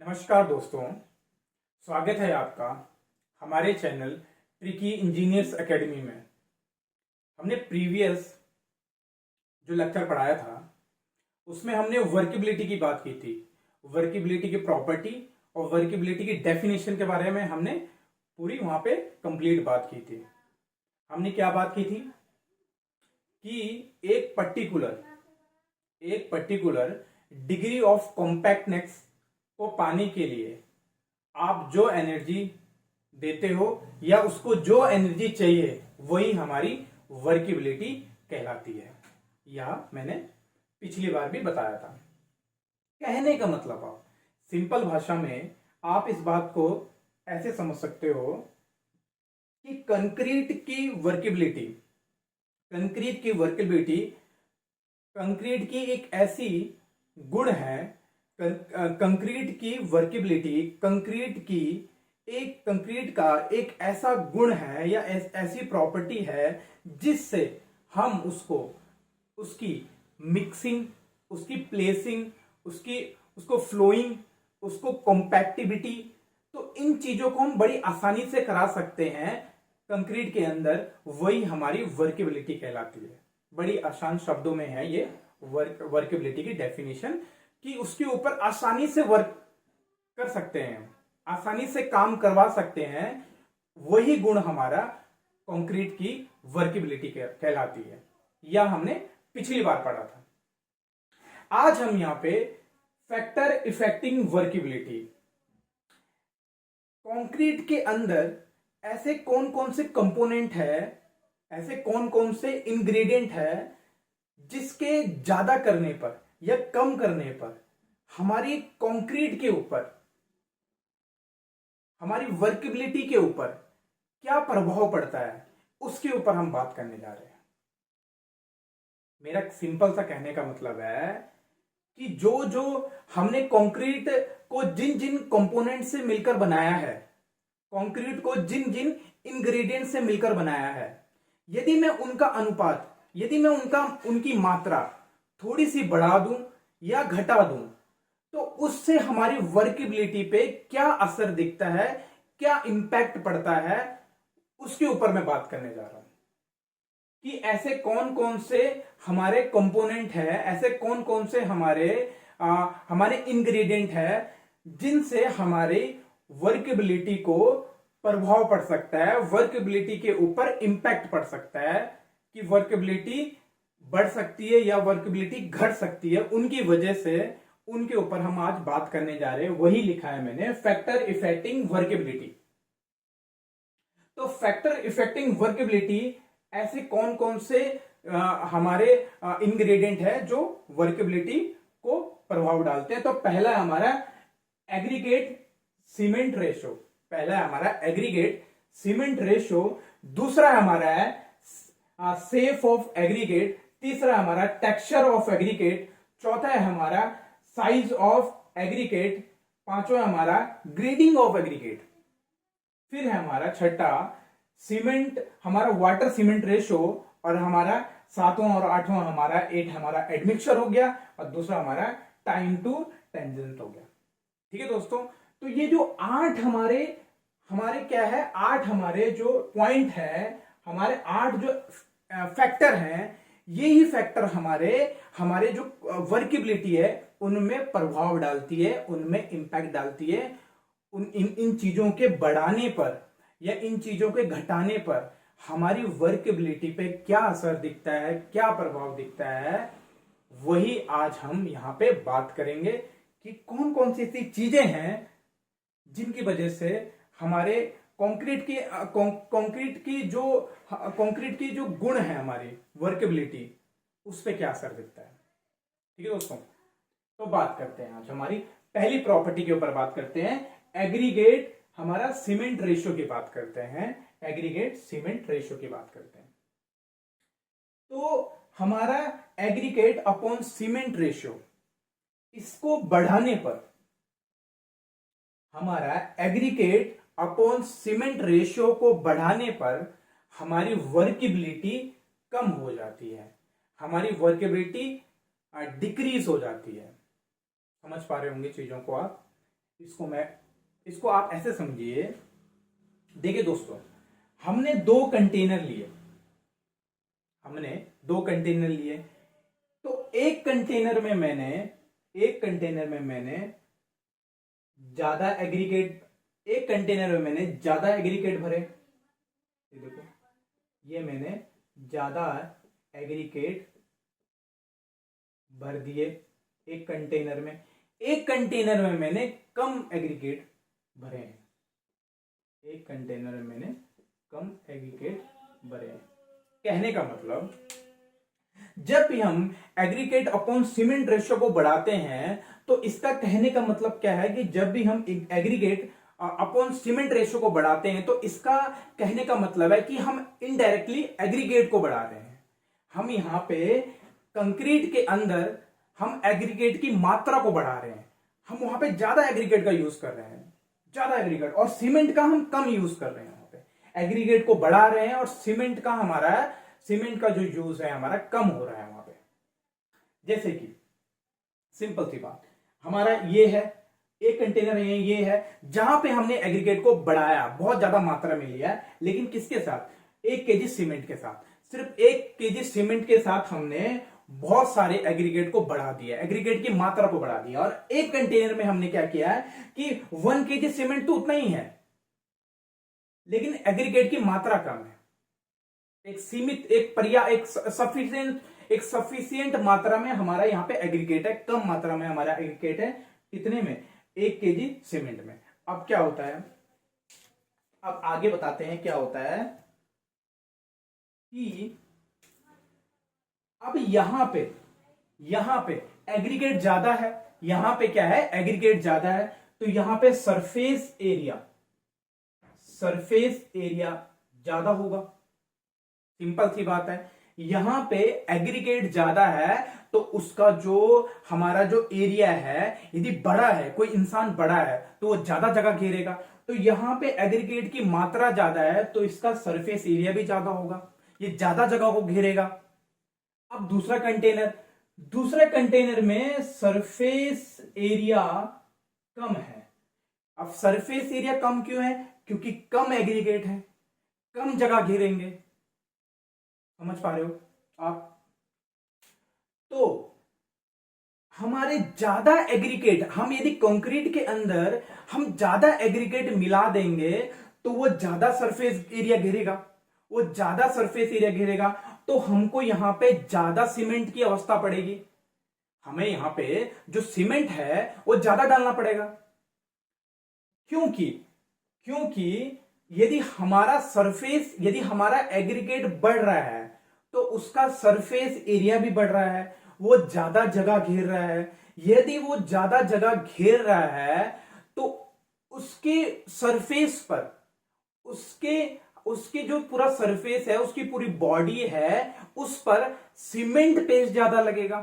नमस्कार दोस्तों, स्वागत है आपका हमारे चैनल ट्रिकी इंजीनियर्स एकेडमी में। हमने प्रीवियस जो लेक्चर पढ़ाया था उसमें हमने वर्केबिलिटी की बात की थी। वर्केबिलिटी की प्रॉपर्टी और वर्केबिलिटी की डेफिनेशन के बारे में हमने पूरी वहां पे कंप्लीट बात की थी। हमने क्या बात की थी कि एक पर्टिकुलर डिग्री ऑफ कॉम्पैक्टनेस को पाने के लिए आप जो एनर्जी देते हो या उसको जो एनर्जी चाहिए वही हमारी वर्केबिलिटी कहलाती है। यह मैंने पिछली बार भी बताया था। कहने का मतलब आप सिंपल भाषा में आप इस बात को ऐसे समझ सकते हो कि कंक्रीट की एक ऐसी गुण है। कंक्रीट का एक ऐसा गुण है या ऐसी प्रॉपर्टी है जिससे हम उसकी मिक्सिंग, उसकी प्लेसिंग, उसको फ्लोइंग, उसको कॉम्पैक्टिबिलिटी, तो इन चीजों को हम बड़ी आसानी से करा सकते हैं कंक्रीट के अंदर। वही हमारी वर्केबिलिटी कहलाती है। बड़ी आसान शब्दों में है ये वर्केबिलिटी की डेफिनेशन कि उसके ऊपर आसानी से वर्क कर सकते हैं, आसानी से काम करवा सकते हैं। वही गुण हमारा कंक्रीट की वर्केबिलिटी कहलाती है। यह हमने पिछली बार पढ़ा था। आज हम यहां पे फैक्टर इफेक्टिंग वर्केबिलिटी, कंक्रीट के अंदर ऐसे कौन कौन से कंपोनेंट है, ऐसे कौन कौन से इंग्रेडिएंट है जिसके ज्यादा करने पर या कम करने पर हमारी कंक्रीट के ऊपर, हमारी वर्केबिलिटी के ऊपर क्या प्रभाव पड़ता है, उसके ऊपर हम बात करने जा रहे हैं। मेरा सिंपल सा कहने का मतलब है कि जो जो हमने कंक्रीट को जिन जिन कंपोनेंट से मिलकर बनाया है, कंक्रीट को जिन जिन इंग्रेडिएंट से मिलकर बनाया है, यदि मैं उनका अनुपात, यदि मैं उनकी मात्रा थोड़ी सी बढ़ा दूं या घटा दूं तो उससे हमारी वर्केबिलिटी पे क्या असर दिखता है, क्या इंपैक्ट पड़ता है, उसके ऊपर मैं बात करने जा रहा हूं कि ऐसे कौन कौन से हमारे कंपोनेंट है, ऐसे कौन कौन से हमारे इंग्रेडिएंट है जिनसे हमारी वर्केबिलिटी को प्रभाव पड़ सकता है, वर्केबिलिटी के ऊपर इंपैक्ट पड़ सकता है कि वर्केबिलिटी बढ़ सकती है या वर्केबिलिटी घट सकती है। उनकी वजह से उनके ऊपर हम आज बात करने जा रहे हैं। वही लिखा है मैंने, फैक्टर इफेक्टिंग वर्केबिलिटी। तो फैक्टर इफेक्टिंग वर्केबिलिटी ऐसे कौन कौन से हमारे इंग्रेडिएंट है जो वर्केबिलिटी को प्रभाव डालते हैं। तो पहला हमारा एग्रीगेट सीमेंट रेशो, दूसरा हमारा है सेफ ऑफ एग्रीगेट, तीसरा हमारा टेक्सचर ऑफ एग्रीगेट, चौथा है हमारा साइज ऑफ एग्रीगेट, पांचवा हमारा ग्रेडिंग ऑफ एग्रीगेट, फिर है हमारा छठा सीमेंट, हमारा वाटर सीमेंट रेशो, और हमारा सातवां और आठवां हमारा एडमिक्सचर हो गया, और दूसरा हमारा टाइम टू टेंजेंट हो गया। ठीक है दोस्तों, तो ये जो आठ हमारे क्या है, आठ हमारे जो पॉइंट है, हमारे आठ जो फैक्टर हैं, यही फैक्टर हमारे जो वर्केबिलिटी है उनमें प्रभाव डालती है, उनमें इंपैक्ट डालती है। इन चीजों के बढ़ाने पर या इन चीजों के घटाने पर हमारी वर्केबिलिटी पे क्या असर दिखता है, क्या प्रभाव दिखता है, वही आज हम यहां पे बात करेंगे कि कौन कौन सी ऐसी चीजें हैं जिनकी वजह से हमारे कंक्रीट की जो गुण है हमारी वर्केबिलिटी, उस पर क्या असर दिखता है। ठीक है दोस्तों, तो बात करते हैं आज हमारी पहली प्रॉपर्टी के ऊपर बात करते हैं, एग्रीगेट हमारा सीमेंट रेशियो की बात करते हैं। एग्रीगेट सीमेंट रेशियो की बात करते हैं। तो हमारा एग्रीगेट अपॉन सीमेंट रेशियो, इसको बढ़ाने पर, हमारा एग्रीगेट अपॉन सीमेंट रेशियो को बढ़ाने पर हमारी वर्केबिलिटी कम हो जाती है, हमारी वर्केबिलिटी डिक्रीज हो जाती है। समझ पा रहे होंगे चीजों को आप। इसको आप ऐसे समझिए। देखिए दोस्तों, हमने दो कंटेनर लिए। तो एक कंटेनर में मैंने ज्यादा एग्रीगेट भरे। ये देखो, ये मैंने ज्यादा एग्रीगेट भर दिए एक कंटेनर में मैंने कम एग्रीगेट भरे हैं। कहने का मतलब, जब भी हम एग्रीगेट अपॉन सीमेंट रेशियो को बढ़ाते हैं तो इसका कहने का मतलब क्या है कि जब भी हम एग्रीगेट अपॉन सीमेंट रेशियो को बढ़ाते हैं तो इसका कहने का मतलब है कि हम इनडायरेक्टली एग्रीगेट को बढ़ा रहे हैं। हम यहां पे कंक्रीट के अंदर हम एग्रीगेट की मात्रा को बढ़ा रहे हैं। हम वहां पे ज्यादा एग्रीगेट का यूज कर रहे हैं, ज्यादा एग्रीगेट, और सीमेंट का हम कम यूज कर रहे हैं। वहां पे एग्रीगेट को बढ़ा रहे हैं और सीमेंट का जो यूज है हमारा कम हो रहा है वहां पे। जैसे कि सिंपल सी बात, हमारा ये है एक कंटेनर है, ये है जहां पे हमने एग्रीगेट को बढ़ाया, बहुत ज्यादा मात्रा में लिया, लेकिन किसके साथ? 1 केजी सीमेंट के साथ। सिर्फ 1 केजी सीमेंट के साथ हमने बहुत सारे एग्रीगेट को बढ़ा दिया, एग्रीगेट की मात्रा को बढ़ा दिया। और एक कंटेनर में हमने क्या किया है कि 1 केजी सीमेंट तो उतना ही है, लेकिन एग्रीगेट की मात्रा कम है। एक सफिशियंट मात्रा में हमारा यहां पे एग्रीगेट है, कम मात्रा में हमारा एग्रीगेट है। कितने में? 1 केजी सीमेंट में। अब क्या होता है, अब आगे बताते हैं क्या होता है कि अब यहां पे एग्रीगेट ज्यादा है, यहां पे क्या है? एग्रीगेट ज्यादा है, तो यहां पे सरफेस एरिया ज्यादा होगा। सिंपल सी बात है, यहां पे एग्रीगेट ज्यादा है तो उसका हमारा जो एरिया है, यदि बड़ा है, कोई इंसान बड़ा है तो वो ज्यादा जगह घेरेगा। तो यहां पे एग्रीगेट की मात्रा ज्यादा है तो इसका सरफेस एरिया भी ज्यादा होगा, ये ज्यादा जगह को घेरेगा। अब दूसरा कंटेनर में सरफेस एरिया कम है। अब सरफेस एरिया कम क्यों है? क्योंकि कम एग्रीगेट है, कम जगह घेरेंगे। समझ पा रहे हो आप? तो हमारे ज्यादा एग्रीगेट, हम यदि कंक्रीट के अंदर हम ज्यादा एग्रीगेट मिला देंगे तो वो ज्यादा सरफेस एरिया घेरेगा, तो हमको यहां पे ज्यादा सीमेंट की अवस्था पड़ेगी। हमें यहां पे जो सीमेंट है वो ज्यादा डालना पड़ेगा। क्योंकि यदि हमारा एग्रीगेट बढ़ रहा है तो उसका सरफेस एरिया भी बढ़ रहा है, वो ज्यादा जगह घेर रहा है। यदि वो ज्यादा जगह घेर रहा है तो उसके सरफेस पर, उसके जो पूरा सरफेस है, उसकी पूरी बॉडी है, उस पर सीमेंट पेस्ट ज्यादा लगेगा।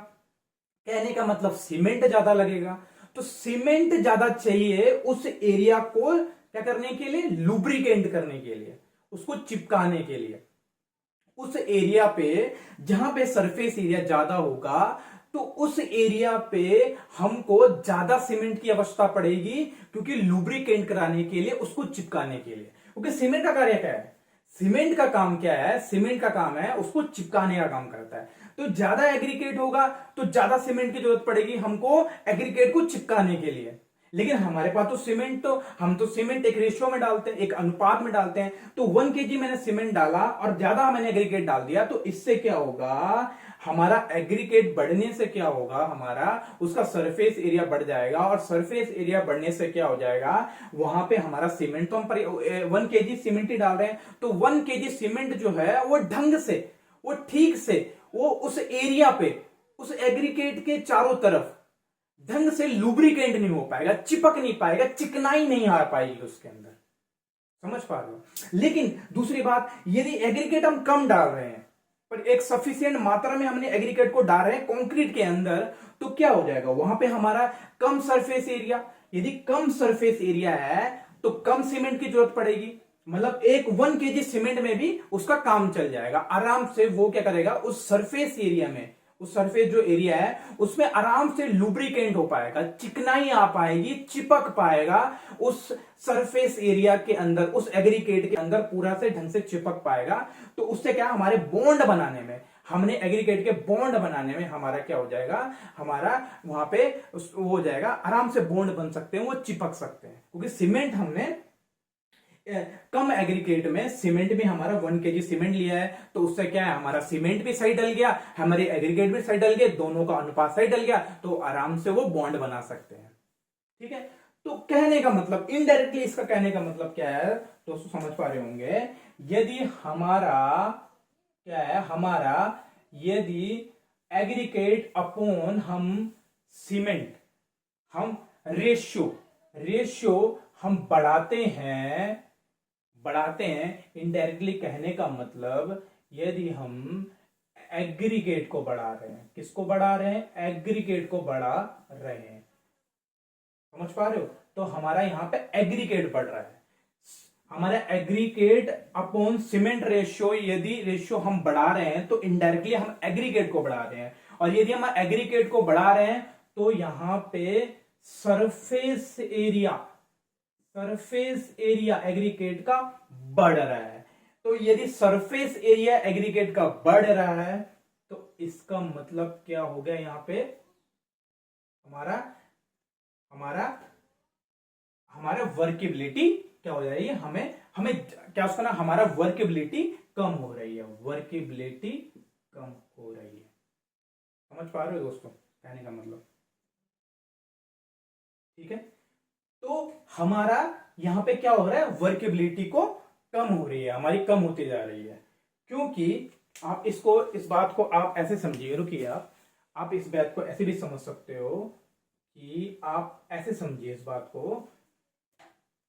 कहने का मतलब सीमेंट ज्यादा लगेगा, तो सीमेंट ज्यादा चाहिए उस एरिया को क्या करने के लिए? लुब्रिकेंट करने के लिए, उसको चिपकाने के लिए। उस एरिया पे जहां पे सरफेस एरिया ज्यादा होगा तो उस एरिया पे हमको ज्यादा सीमेंट की आवश्यकता पड़ेगी, क्योंकि लुब्रिकेंट कराने के लिए, उसको चिपकाने के लिए। क्योंकि सीमेंट का कार्य क्या है? सीमेंट का काम क्या है? सीमेंट का काम है उसको चिपकाने का काम करता है। तो ज्यादा एग्रीगेट होगा तो ज्यादा सीमेंट की जरूरत पड़ेगी हमको एग्रीगेट को चिपकाने के लिए। लेकिन हमारे पास हम तो सीमेंट एक रेशियो में डालते हैं, एक अनुपात में डालते हैं। तो 1 केजी मैंने सीमेंट डाला और ज्यादा मैंने एग्रीगेट डाल दिया, तो इससे क्या होगा? हमारा एग्रीगेट बढ़ने से क्या होगा? हमारा उसका सरफेस एरिया बढ़ जाएगा, और सरफेस एरिया बढ़ने से क्या हो जाएगा? वहां पे हमारा सीमेंट, तो हम 1 केजी सीमेंट ही डाल रहे हैं, तो 1 केजी सीमेंट जो है वो ढंग से, वो ठीक से, वो उस एरिया पे, उस एग्रीगेट के चारों तरफ ढंग से लुब्रिकेंट नहीं हो पाएगा, चिपक नहीं पाएगा, चिकनाई नहीं आ पाएगी उसके अंदर। समझ पा रहे हो? लेकिन दूसरी बात, यदि एग्रीगेट हम कम डाल रहे हैं पर एक सफिशिएंट मात्रा में हमने एग्रीगेट को डाल रहे हैं कंक्रीट के अंदर, तो क्या हो जाएगा? वहां पे हमारा कम सरफेस एरिया, यदि कम सरफेस एरिया है तो कम सीमेंट की जरूरत पड़ेगी। मतलब 1 केजी सीमेंट में भी उसका काम चल जाएगा आराम से। वो क्या करेगा? उस सरफेस एरिया में उस सरफेस जो एरिया है उसमें आराम से लुब्रिकेंट हो पाएगा, चिकनाई आ पाएगी, चिपक पाएगा उस सरफेस एरिया के अंदर, उस एग्रीगेट के अंदर पूरा से ढंग से चिपक पाएगा। तो उससे क्या, हमारे बॉन्ड बनाने में, हमने एग्रीगेट के बॉन्ड बनाने में हमारा क्या हो जाएगा, हमारा वहां पे वो हो जाएगा, आराम से बॉन्ड बन सकते हैं, वो चिपक सकते हैं। क्योंकि सीमेंट हमने कम एग्रीगेट में, सीमेंट भी हमारा 1 kg सीमेंट लिया है, तो उससे क्या है, हमारा सीमेंट भी सही डल गया, हमारे एग्रीगेट भी सही डल गया, दोनों का अनुपात सही डल गया, तो आराम से वो बॉन्ड बना सकते हैं। ठीक है, तो कहने का मतलब, इनडायरेक्टली इसका कहने का मतलब क्या है दोस्तों, समझ पा रहे होंगे, यदि हमारा क्या है, हमारा यदि एग्रीगेट अपॉन हम सीमेंट, हम रेशियो हम बढ़ाते हैं, इनडायरेक्टली कहने का मतलब, यदि हम एग्रीगेट को बढ़ा रहे हैं, किसको बढ़ा रहे हैं, एग्रीगेट को बढ़ा रहे हैं, समझ पा रहे हो, तो हमारा यहां पे एग्रीगेट बढ़ रहा है, हमारा एग्रीगेट अपॉन सीमेंट रेशियो, यदि रेशियो हम बढ़ा रहे हैं तो इनडायरेक्टली हम एग्रीगेट को बढ़ा रहे हैं, और यदि हम एग्रीगेट को बढ़ा रहे हैं तो यहां पे सरफेस एरिया एग्रीगेट का बढ़ रहा है। तो यदि सरफेस एरिया एग्रीगेट का बढ़ रहा है तो इसका मतलब क्या हो गया, यहां पे हमारा वर्केबिलिटी क्या हो जाएगी, हमें क्या उसका ना, हमारा वर्केबिलिटी कम हो रही है, वर्केबिलिटी कम हो रही है। समझ पा रहे हो दोस्तों कहने का मतलब? ठीक है, तो हमारा यहां पे क्या हो रहा है, वर्केबिलिटी को कम हो रही है, हमारी कम होती जा रही है। क्योंकि आप इस बात को आप ऐसे समझिए, रुकिए, आप इस बात को ऐसे भी समझ सकते हो कि आप ऐसे समझिए इस बात को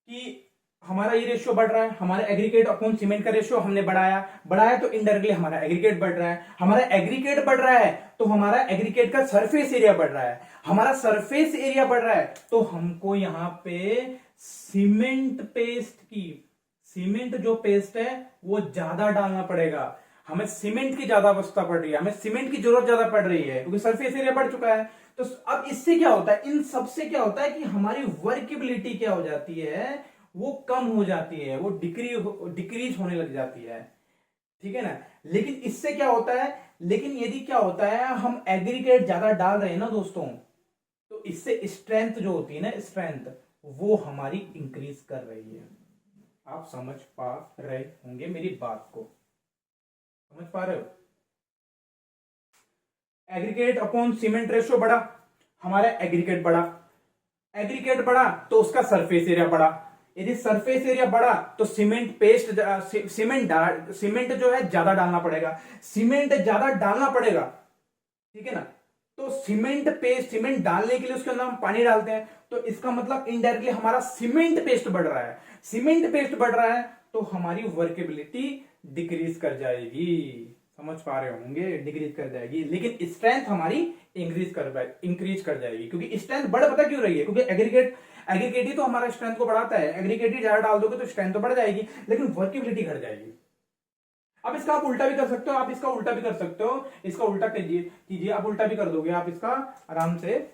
कि हमारा ये रेशियो बढ़ रहा है, हमारा एग्रीगेट अपॉन सीमेंट का रेशियो हमने बढ़ाया तो इनडायरेक्टली हमारा एग्रीगेट बढ़ रहा है, हमारा एग्रीगेट बढ़ रहा है तो हमारा एग्रीगेट का सरफेस एरिया बढ़ रहा है, हमारा सरफेस एरिया बढ़ रहा है तो हमको यहां पे सीमेंट जो पेस्ट है वो ज्यादा डालना पड़ेगा, हमें सीमेंट की ज्यादा आवश्यकता पड़ रही है, हमें सीमेंट की जरूरत ज्यादा पड़ रही है, क्योंकि सरफेस एरिया बढ़ चुका है। तो अब इससे क्या होता है, इन सबसे क्या होता है कि हमारी वर्केबिलिटी क्या हो जाती है, वो कम हो जाती है, वो डिक्रीज होने लग जाती है। ठीक है ना, लेकिन इससे क्या होता है, लेकिन यदि क्या होता है, हम एग्रीगेट ज्यादा डाल रहे हैं ना दोस्तों, तो इससे स्ट्रेंथ जो होती है ना, स्ट्रेंथ वो हमारी इंक्रीज कर रही है। आप समझ पा रहे होंगे मेरी बात को, समझ पा रहे हो? एग्रीगेट अपॉन सीमेंट रेशियो बढ़ा, हमारा एग्रीगेट बढ़ा तो उसका सरफेस एरिया बढ़ा, यदि सरफेस एरिया बढ़ा तो सीमेंट जो है ज्यादा डालना पड़ेगा, ठीक है ना। तो सीमेंट डालने के लिए उसके अंदर हम पानी डालते हैं, तो इसका मतलब इनडायरेक्टली हमारा सीमेंट पेस्ट बढ़ रहा है, तो हमारी वर्केबिलिटी डिक्रीज कर जाएगी, समझ पा रहे होंगे, डिक्रीज कर जाएगी, लेकिन स्ट्रेंथ हमारी इंक्रीज कर जाएगी, क्योंकि स्ट्रेंथ पता क्यों रही है, क्योंकि एग्रीगेट ही तो हमारा स्ट्रेंथ को बढ़ाता है, एग्रीगेट ही ज्यादा डाल दोगे तो स्ट्रेंथ तो बढ़ जाएगी लेकिन वर्केबिलिटी घट जाएगी। अब इसका आप उल्टा भी कर सकते हो, इसका उल्टा कीजिए, आप उल्टा भी कर दोगे, आप इसका आराम से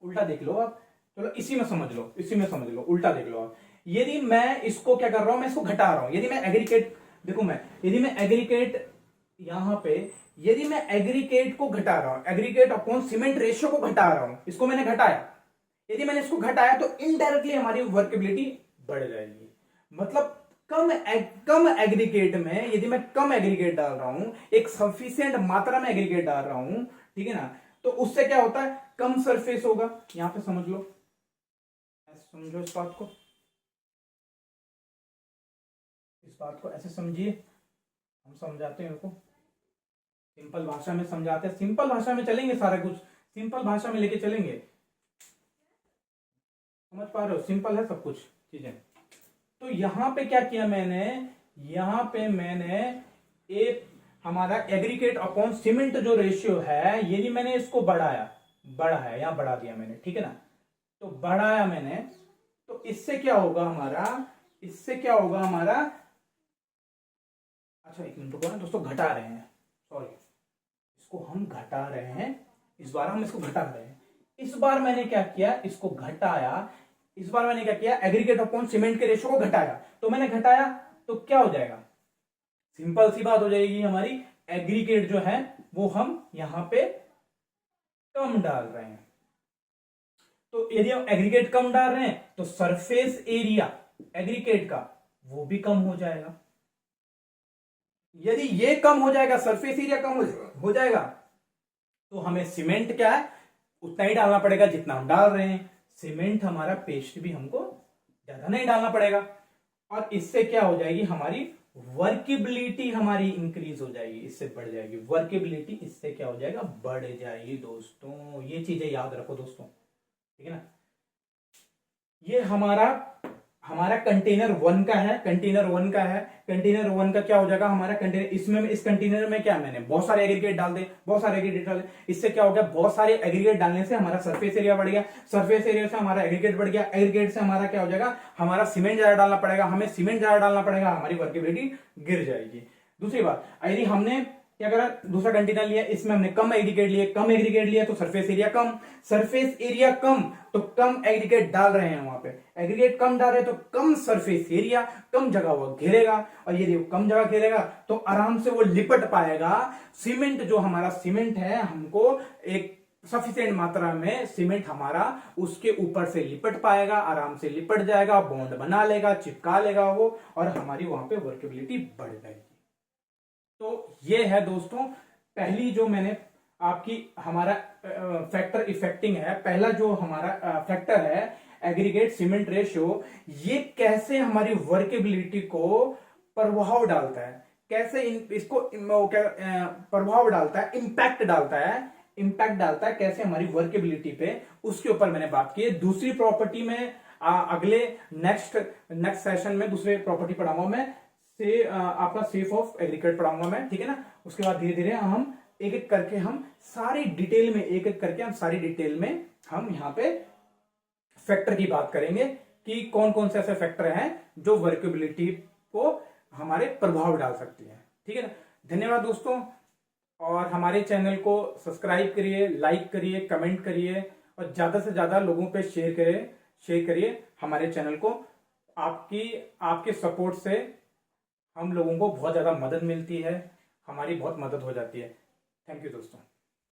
उल्टा देख लो आप, चलो इसी में समझ लो, उल्टा देख लो आप। यदि मैं इसको क्या कर रहा हूं, मैं इसको घटा रहा हूं, यदि मैं एग्रीगेट यहां पे यदि मैं एग्रीगेट को घटा रहा हूं, एग्रीगेट अपॉन सीमेंट रेशियो को घटा रहा हूं, इसको मैंने घटाया, यदि मैंने इसको घटाया तो इनडायरेक्टली हमारी वर्केबिलिटी बढ़ जाएगी। मतलब कम एग्रीगेट में यदि मैं कम एग्रीगेट डाल रहा हूं, एक सफिशिएंट मात्रा में एग्रीगेट डाल रहा हूं, ठीक है ना, तो उससे क्या होता है, कम सरफेस होगा। यहां पे समझो इस बात को ऐसे समझिए, हम समझाते हैं उनको सिंपल भाषा में, समझाते हैं सिंपल भाषा में, चलेंगे सारा कुछ सिंपल भाषा में लेके चलेंगे, समझ पा रहे हो, सिंपल है सब कुछ चीजें। तो यहां पे क्या किया मैंने, एक हमारा एग्रीगेट अपॉन सीमेंट जो रेशियो है, यदि मैंने इसको बढ़ा है, यहां बढ़ा दिया मैंने, ठीक है ना, तो बढ़ाया मैंने, तो इससे क्या होगा हमारा, अच्छा एक मिनट रुको ना दोस्तों, घटा रहे हैं, सॉरी, इसको हम घटा रहे हैं, इस बार हम इसको घटा रहे हैं। इस बार मैंने क्या किया, इसको घटाया, इस बार मैंने क्या किया, एग्रीगेट अपॉन सीमेंट के रेशो को घटाया। तो मैंने घटाया तो क्या हो जाएगा, सिंपल सी बात हो जाएगी हमारी, एग्रीगेट जो है वो हम यहां पे कम डाल रहे हैं। तो यदि हम एग्रीगेट कम डाल रहे हैं तो सरफेस एरिया एग्रीगेट का वो भी कम हो जाएगा। यदि ये कम हो जाएगा, सरफेस एरिया कम हो जाएगा, तो हमें सीमेंट क्या है उतना ही डालना पड़ेगा जितना हम डाल रहे हैं। सीमेंट हमारा पेस्ट भी हमको ज्यादा नहीं डालना पड़ेगा, और इससे क्या हो जाएगी, हमारी वर्केबिलिटी हमारी इंक्रीज हो जाएगी, इससे बढ़ जाएगी वर्केबिलिटी, इससे क्या हो जाएगा, बढ़ जाएगी दोस्तों। ये चीजें याद रखो दोस्तों, ठीक है ना। ये हमारा कंटेनर 1 का है, कंटेनर 1 का है। कंटेनर 1 का क्या हो जाएगा, हमारा कंटेनर, इसमें इस कंटेनर में क्या, मैंने बहुत सारे एग्रीगेट डाल दे, बहुत सारे एग्रीगेट डाले, इससे क्या हो गया, बहुत सारे एग्रीगेट डालने से हमारा सरफेस एरिया बढ़ गया, सरफेस एरिया से हमारा एग्रीगेट बढ़ गया, एग्रीगेट से हमारा क्या हो जाएगा, हमारा सीमेंट ज्यादा डालना पड़ेगा, हमें सीमेंट ज्यादा डालना पड़ेगा, हमारी वर्केबिलिटी गिर जाएगी। दूसरी बात, यदि हमने क्या करा, दूसरा कंटेनर लिया, इसमें हमने कम एग्रीगेट लिया तो सरफेस एरिया कम, सरफेस एरिया कम तो कम एग्रीगेट डाल रहे हैं, वहां पे एग्रीगेट कम डाल रहे हैं तो कम सरफेस एरिया, कम जगह वो घेरेगा, और यदि वो कम जगह घेरेगा तो आराम से वो लिपट पाएगा। सीमेंट जो हमारा सीमेंट है, हमको एक सफिशिएंट मात्रा में सीमेंट हमारा उसके ऊपर से लिपट पाएगा, आराम से लिपट जाएगा, बॉन्ड बना लेगा, चिपका लेगा वो, और हमारी वहां पे वर्केबिलिटी बढ़ जाएगी। तो ये है दोस्तों पहली जो मैंने आपकी, हमारा फैक्टर इफेक्टिंग है, पहला जो हमारा फैक्टर है एग्रीगेट सीमेंट रेशियो, ये कैसे हमारी वर्केबिलिटी को प्रभाव डालता है, कैसे इसको क्या प्रभाव डालता है, इम्पैक्ट डालता है कैसे हमारी वर्केबिलिटी पे, उसके ऊपर मैंने बात की है। दूसरी प्रॉपर्टी में अगले नेक्स्ट सेशन में दूसरे प्रॉपर्टी पढ़ाऊंगा मैं, से आपका सेफ ऑफ एग्रीगेट पढ़ाऊंगा मैं, ठीक है ना। उसके बाद धीरे धीरे हम एक एक करके हम सारी डिटेल में हम यहाँ पे फैक्टर की बात करेंगे कि कौन कौन से ऐसे फैक्टर हैं जो वर्केबिलिटी को हमारे प्रभाव डाल सकती है, ठीक है ना। धन्यवाद दोस्तों, और हमारे चैनल को सब्सक्राइब करिए, लाइक करिए, कमेंट करिए, और ज्यादा से ज्यादा लोगों पे शेयर करिए हमारे चैनल को। आपके सपोर्ट से हम लोगों को बहुत ज्यादा मदद मिलती है, हमारी बहुत मदद हो जाती है। थैंक यू दोस्तों।